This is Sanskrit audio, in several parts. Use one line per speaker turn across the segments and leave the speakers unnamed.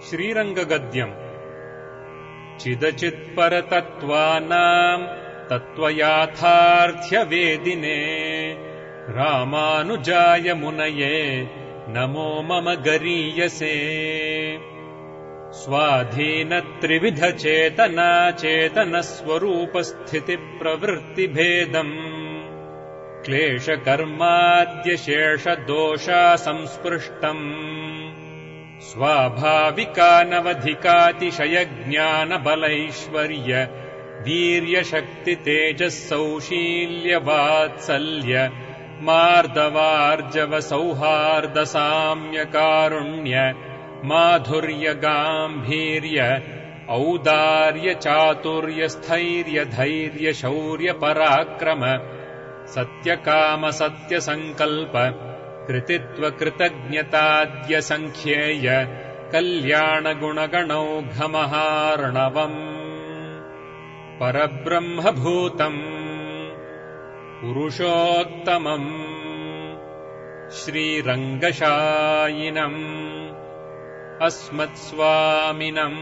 श्रीरङ्गगद्यम् चिदचित्परतत्त्वानाम् तत्त्वयाथार्थ्यवेदिने रामानुजाय मुनये नमो मम गरीयसे। स्वाधीनत्रिविधचेतना चेतनस्वरूपस्थितिप्रवृत्तिभेदम् क्लेशकर्माद्यशेषदोषा संस्पृष्टम् स्वाभाविकानवधिकातिशयज्ञानबलैश्वर्य वीर्यशक्तितेजःसौशील्यवात्सल्य मार्दवार्जवसौहार्दसाम्यकारुण्य माधुर्यगाम्भीर्य औदार्यचातुर्यस्थैर्यधैर्यशौर्यपराक्रम सत्यकामसत्यसङ्कल्प कृतित्वकृतज्ञताद्यसङ्ख्येय कल्याणगुणगणौघमहार्णवम् परब्रह्मभूतम् पुरुषोत्तमम् श्रीरङ्गशायिनम् अस्मत्स्वामिनम्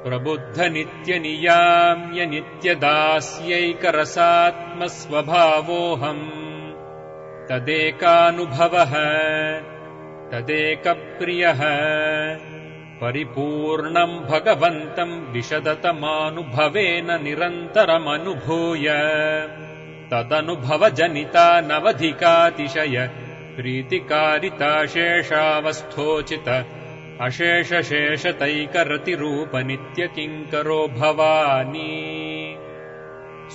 प्रबुद्धनित्यनियाम्यनित्यदास्यैकरसात्मस्वभावोऽहम् तदेकानुभवः तदेकप्रियः परिपूर्णम् भगवन्तम् विशदतमानुभवेन निरन्तरमनुभूय तदनुभवजनिता नवधिकातिशय प्रीतिकारिताशेषावस्थोचित अशेषशेषतैकरतिरूपनित्यकिङ्करो भवानी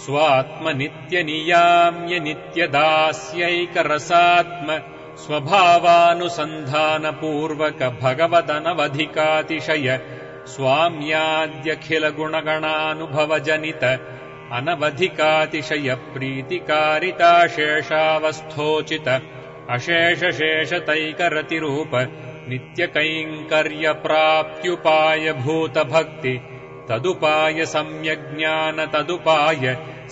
स्वात्मनित्यनियाम्यनित्यदास्यैकरसात्म स्वभावानुसन्धानपूर्वक भगवदनवधिकातिशय स्वाम्याद्यखिलगुणगणानुभवजनित अनवधिकातिशय प्रीतिकारिताशेषावस्थोचित अशेषशेषतैकरतिरूप नित्यकैङ्कर्यप्राप्त्युपायभूतभक्ति तदुपाय सम्यग्ज्ञान तदुपाय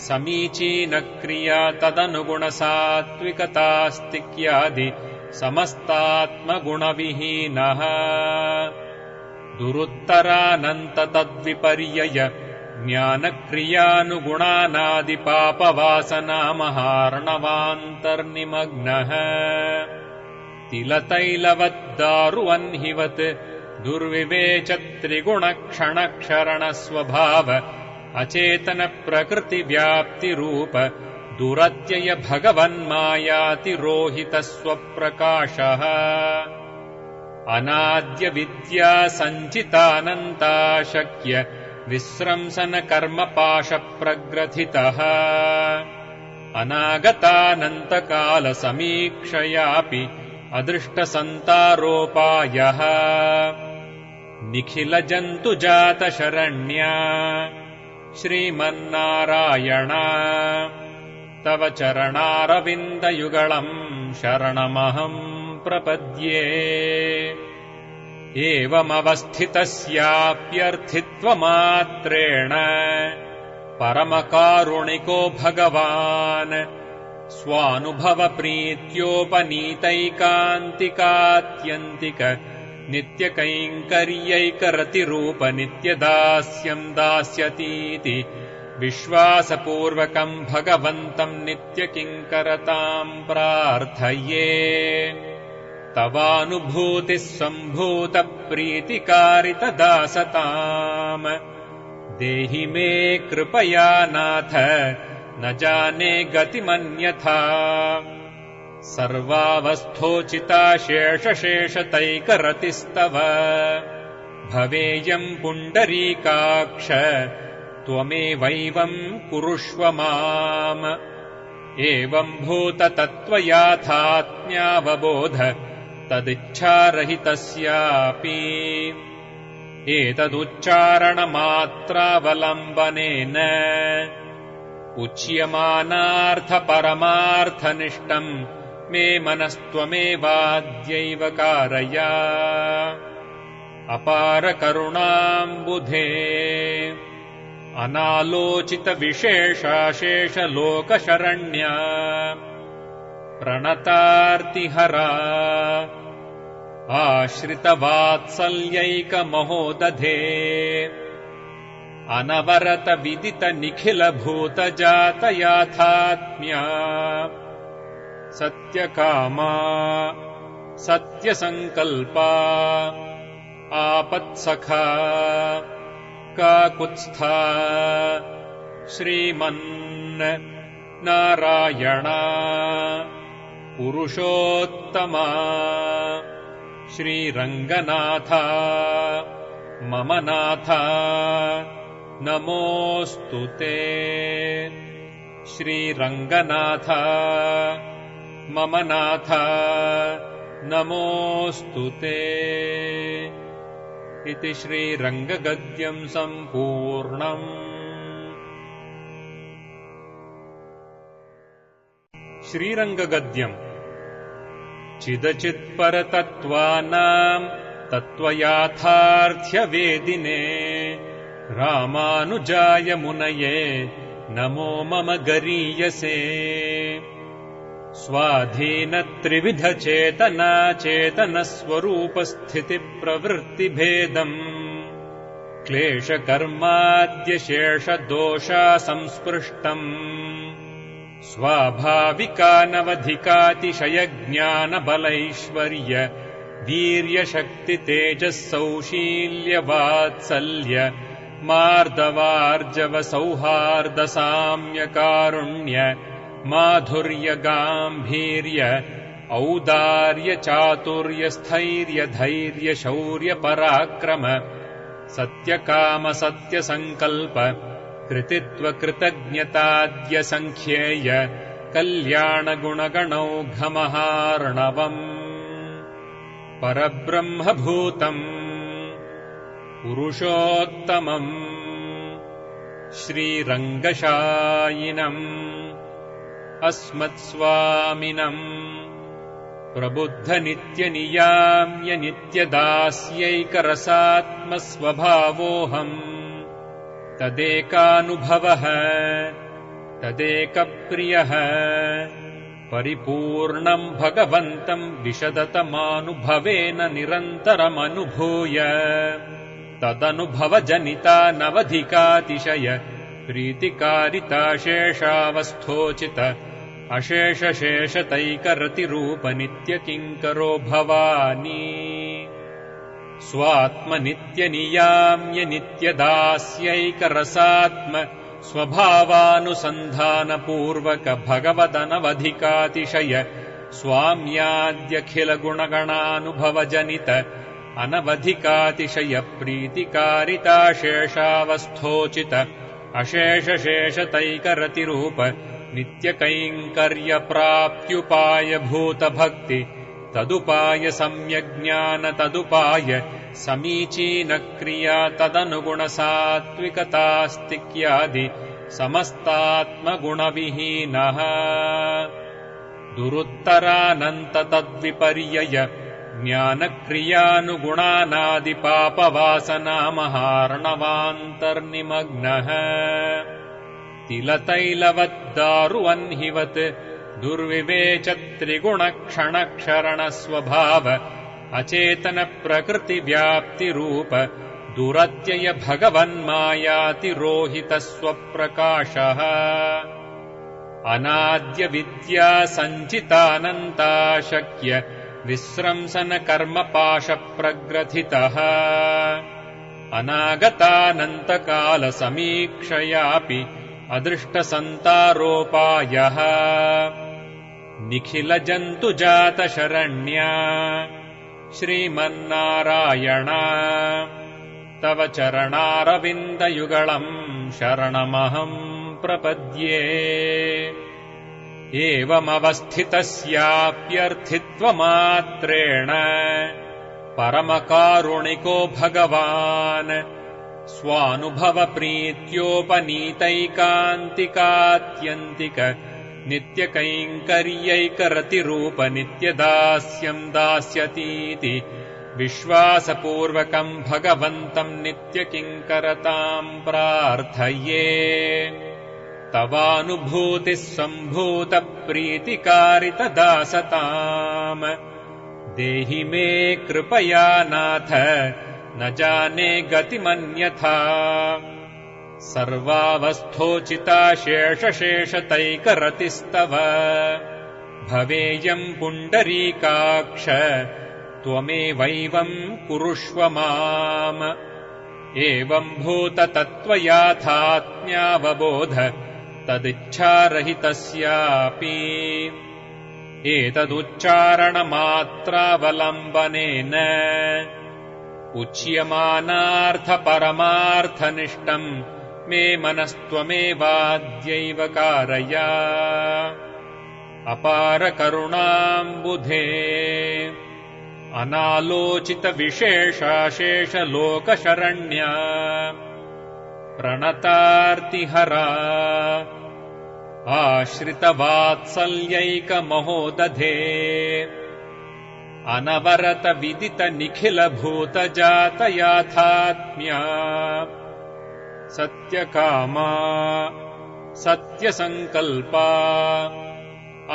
समीचीनक्रिया तदनुगुणसात्विकतास्तिक्यादि समस्तात्मगुणविहीनः दुरुत्तरानन्ततद्विपर्यय ज्ञानक्रियानुगुणानादिपापवासनामहार्णवान्तर्निमग्नः तिलतैलवद्दारुवह्निवत् दुर्विवेचत्रिगुणक्षणक्षरणस्वभाव अचेतनप्रकृतिव्याप्तिरूप दुरत्यय भगवन्मायातिरोहितस्वप्रकाशः अनाद्यविद्यासञ्चितानन्ताशक्य विस्रंसनकर्मपाशप्रग्रथितः अनागतानन्तकालसमीक्षयापि अदृष्टसन्तारोपायः निखिलजन्तुजातशरण्या श्रीमन्नारायण तव चरणारविन्दयुगळम् शरणमहम् प्रपद्ये। एवमवस्थितस्याप्यर्थित्वमात्रेण परमकारुणिको भगवान् स्वानुभवप्रीत्योपनीतैकान्तिकात्यन्तिक नित्यकैङ्कर्यैकरतिरूप नित्यदास्यम् दास्यतीति विश्वासपूर्वकम् भगवन्तम् नित्यकिङ्करताम् प्रार्थये। तवानुभूतिः सम्भूतप्रीतिकारितदासताम् देहि मे कृपया नाथ न जाने गतिमन्यथा। सर्वावस्थोचिताशेषशेषतैकरतिस्तव भवेयम् पुण्डरीकाक्ष त्वमेवैवम् कुरुष्व माम्। एवम् भूततत्त्वयाथात्म्यावबोध तदिच्छारहितस्यापि एतदुच्चारणमात्रावलम्बनेन उच्यमानार्थपरमार्थनिष्ठम् मे मनस्त्वमेवाद्यैव कारय। अपारकरुणाम्बुधे अनालोचितविशेषाशेषलोकशरण्या प्रणतार्तिहरा आश्रितवात्सल्यैकमहोदधे अनवरत विदित निखिलभूतजातयाथात्म्या सत्यकामा सत्यसङ्कल्पा आपत्सखा काकुत्स्था श्रीमन् नारायणा पुरुषोत्तमा श्रीरङ्गनाथा मम नाथा नमोऽस्तु ते। श्रीरङ्गनाथा मम नाथा नमोऽस्तु ते। इति श्रीरङ्गगद्यम् सम्पूर्णम्। श्रीरङ्गगद्यम् चिदचित्परतत्त्वानाम् तत्त्वयाथार्थ्यवेदिने रामानुजाय मुनये नमो मम गरीयसे। स्वाधीनत्रिविधचेतनाचेतनस्वरूपस्थितिप्रवृत्तिभेदम् क्लेशकर्माद्यशेषदोषासंस्पृष्टम् स्वाभाविकानवधिकातिशयज्ञानबलैश्वर्य वीर्यशक्तितेजःसौशील्यवात्सल्य मार्दवार्जवसौहार्दसाम्यकारुण्य माधुर्यगाम्भीर्य औदार्यचातुर्यस्थैर्यधैर्यशौर्यपराक्रम सत्यकामसत्यसङ्कल्प कृतित्वकृतज्ञताद्यसङ्ख्येय कल्याणगुणगणौघमहार्णवम् परब्रह्मभूतम् पुरुषोत्तमम् श्रीरङ्गशायिनम् अस्मत्स्वामिनम् प्रबुद्धनित्यनियाम्यनित्यदास्यैकरसात्मस्वभावोऽहम् तदेकानुभवः तदेकप्रियः परिपूर्णम् भगवन्तम् विशदतमानुभवेन निरन्तरमनुभूय तदनुभवजनितानवधिकातिशय प्रीतिकारिताशेषावस्थोचित अशेषशेषतैकरतिरूपनित्यकिङ्करो भवानी स्वात्मनित्यनियाम्यनित्यदास्यैकरसात्म स्वभावानुसन्धानपूर्वक भगवदनवधिकातिशय स्वाम्याद्यखिलगुणगणानुभवजनित अनवधिकातिशय प्रीतिकारिताशेषावस्थोचित अशेषशेषतैकरतिरूप नित्यकैङ्कर्यप्राप्त्युपायभूतभक्ति तदुपाय सम्यग्ज्ञान तदुपाय समीचीनक्रिया तदनुगुणसात्विकतास्तिक्यादि समस्तात्मगुणविहीनः दुरुत्तरानन्ततद्विपर्यय ज्ञानक्रियानुगुणानादिपापवासनामहार्णवान्तर्निमग्नः तिलतैलवद्दारुवह्निवत् दुर्विवेचत्रिगुणक्षणक्षरणस्वभाव अचेतनप्रकृतिव्याप्तिरूप दुरत्यय भगवन्मायातिरोहितस्वप्रकाशः अनाद्यविद्यासञ्चितानन्ताशक्य विस्रंसनकर्मपाशप्रग्रथितः अनागतानन्तकालसमीक्षयापि अदृष्टसन्तारोपायः निखिलजन्तुजातशरण्या श्रीमन्नारायण तव चरणारविन्दयुगळम् शरणमहम् प्रपद्ये। एवमवस्थितस्याप्यर्थित्वमात्रेण परमकारुणिको भगवान् स्वानुभवप्रीत्योपनीतैकान्तिकात्यन्तिक नित्यकैङ्कर्यैकरतिरूप नित्यदास्यम् दास्यतीति विश्वासपूर्वकम् भगवन्तम् नित्यकिङ्करताम् प्रार्थये। तवानुभूतिः सम्भूतप्रीतिकारितदासताम् देहि मे कृपया नाथ न जाने गतिमन्यथा सर्वावस्थोचिता शेषशेषतैकरतिस्तव भवेयम् पुण्डरीकाक्ष त्वमेवैवम् कुरुष्व माम् एवम् भूततत्त्वयाथात्म्यावबोध तदिच्छारहितस्यापि एतदुच्चारणमात्रावलम्बनेन उच्यमानार्थपरमार्थनिष्टम् मे मनस्त्वमेवाद्यैव कारय अपारकरुणाम्बुधे अनालोचितविशेषाशेषलोकशरण्या प्रणतार्तिहरा आश्रितवात्सल्यैकमहोदधे अनवरतविदितनिखिलभूतजातयाथात्म्या सत्यकामा सत्यसङ्कल्पा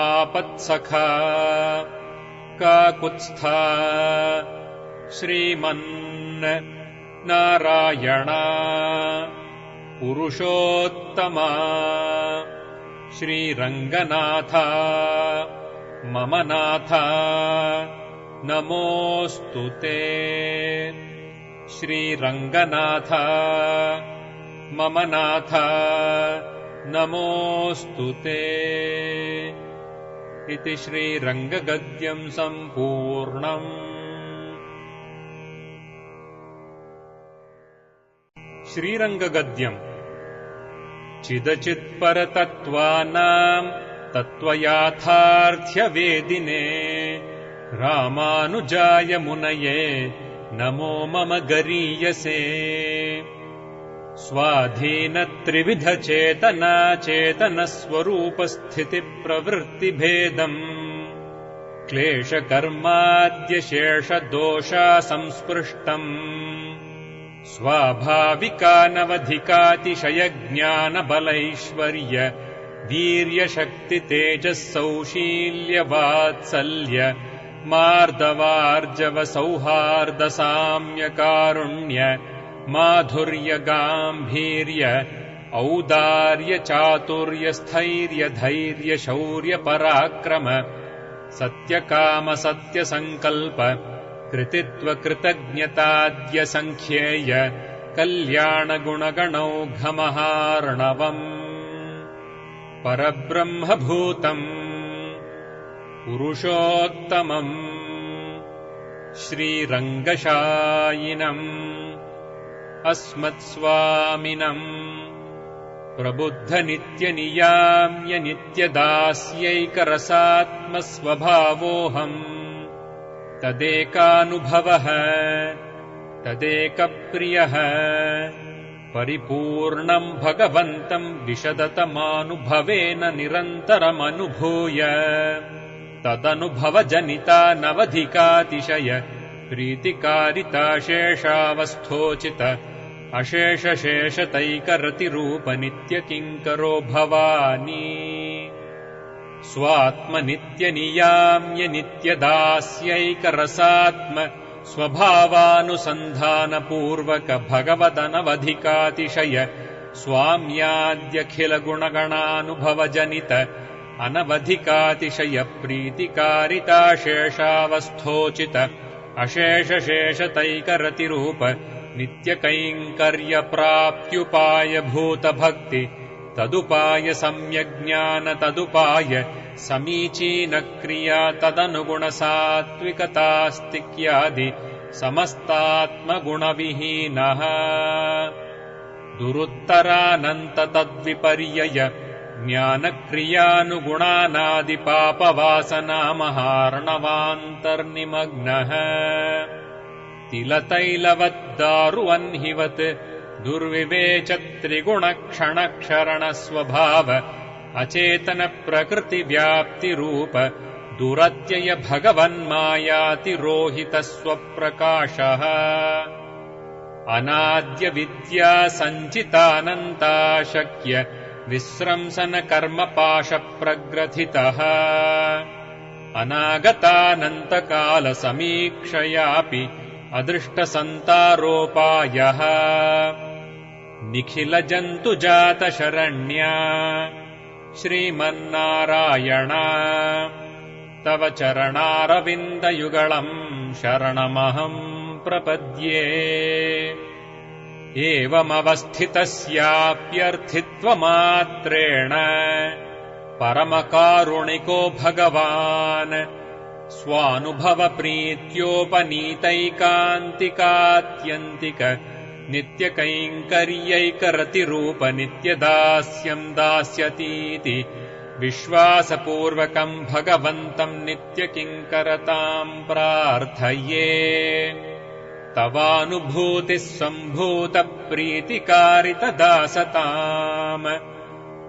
आपत्सखा काकुत्स्था श्रीमन् नारायणा पुरुषोत्तमा श्रीरङ्गनाथा मम नाथा नमोऽस्तु ते श्रीरङ्गनाथा मम नाथा नमोऽस्तु ते इति श्रीरङ्गगद्यम् सम्पूर्णम्। श्रीरङ्गगद्यम् चिदचित्परतत्त्वानाम् तत्त्वयाथार्थ्यवेदिने रामानुजाय मुनये नमो मम गरीयसे स्वाधीनत्रिविधचेतना चेतनस्वरूपस्थितिप्रवृत्तिभेदम् क्लेशकर्माद्यशेषदोषासंस्पृष्टम् स्वाभाविकानवधिकातिशयज्ञानबलैश्वर्य वीर्यशक्तितेजःसौशील्यवात्सल्य मार्दवार्जवसौहार्दसाम्यकारुण्य माधुर्यगाम्भीर्य औदार्यचातुर्यस्थैर्यधैर्यशौर्यपराक्रम सत्यकामसत्यसङ्कल्प कृतित्वकृतज्ञताद्यसङ्ख्येय कल्याणगुणगणौघमहार्णवम् परब्रह्मभूतम् पुरुषोत्तमम् श्रीरङ्गशायिनम् अस्मत्स्वामिनम् प्रबुद्धनित्यनियाम्यनित्यदास्यैकरसात्मस्वभावोऽहम् तदेकानुभवः तदेकप्रियः परिपूर्णम् भगवन्तम् विशदतमानुभवेन निरन्तरमनुभूय तदनुभवजनिता नवधिकातिशय प्रीतिकारिता शेषावस्थोचित अशेषशेषतैकरतिरूपनित्यकिङ्करो भवानी स्वात्मनित्यनियाम्यनित्यदास्यैकरसात्म स्वभावानुसन्धानपूर्वक भगवदनवधिकातिशय स्वाम्याद्यखिलगुणगणानुभवजनित अनवधिकातिशय प्रीतिकारिता शेषावस्थोचित अशेषशेषतैकरतिरूप नित्यकैङ्कर्यप्राप्त्युपायभूतभक्ति तदुपाय सम्यग्ज्ञान तदुपाय समीचीनक्रिया तदनुगुणसात्विकतास्तिक्यादि समस्तात्मगुणविहीनः दुरुत्तरानन्ततद्विपर्यय ज्ञानक्रियानुगुणानादिपापवासनामहार्णवान्तर्निमग्नः तिलतैलवद्दारुवह्निवत् दुर्विवेचत्रिगुणक्षणक्षरणस्वभाव अचेतनप्रकृतिव्याप्तिरूप दुरत्यय भगवन्मायातिरोहितस्वप्रकाशः अनाद्यविद्यासञ्चितानन्ताशक्य विस्रंसनकर्मपाशप्रग्रथितः अनागतानन्तकालसमीक्षयापि अदृष्टसन्तारोपायः निखिलजन्तुजातशरण्या श्रीमन्नारायण तव चरणारविन्दयुगळम् शरणमहम् प्रपद्ये। एवमवस्थितस्याप्यर्थित्वमात्रेण परमकारुणिको भगवान् स्वानुभवप्रीत्योपनीतैकान्तिकात्यन्तिक नित्यकैङ्कर्यैकरतिरूपनित्यदास्यम् दास्यतीति विश्वासपूर्वकम् भगवन्तम् नित्यकिङ्करताम् प्रार्थये। तवानुभूतिः सम्भूतप्रीतिकारितदासताम्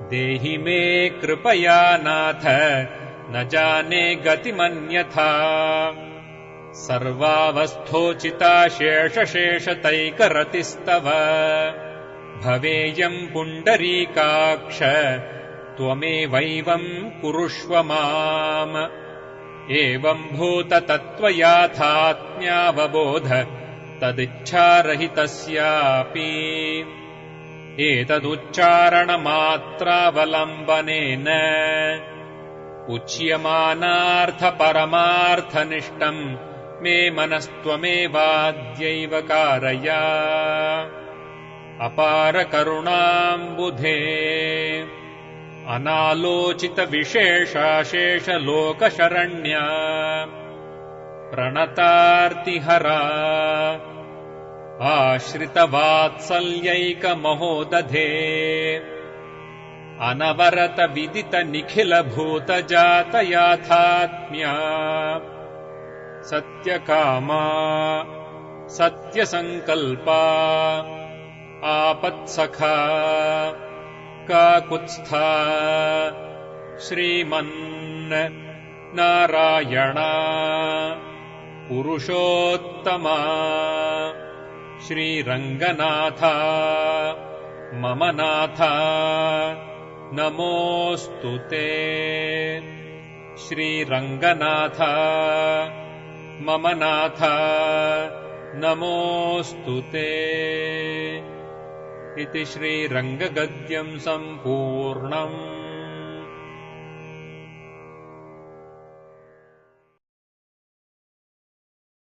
देहि मे कृपया नाथ न जाने गतिमन्यथा। सर्वावस्थोचिता शेषशेषतैकरतिस्तव भवेयम् पुण्डरीकाक्ष त्वमेवैवम् कुरुष्व माम्। एवम् भूततत्त्वयाथात्म्यावबोध तदिच्छारहितस्यापि एतदुच्चारणमात्रावलम्बनेन उच्यमानार्थपरमार्थनिष्ठम् मे मनस्त्वमेवाद्यैव कारय। अपारकरुणाम्बुधे अनालोचितविशेषाशेषलोकशरण्या प्रणतार्तिहरा आश्रितवात्सल्यैकमहोदधे अनवरतविदितनिखिलभूतजातयाथात्म्या सत्यकामा सत्यसङ्कल्पा आपत्सखा काकुत्स्था श्रीमन् नारायणा पुरुषोत्तमा श्रीरङ्गनाथा मम नाथा नमोऽस्तु ते। श्रीरङ्गनाथा मम नाथा नमोऽस्तु ते। इति श्रीरङ्गगद्यम् सम्पूर्णम्।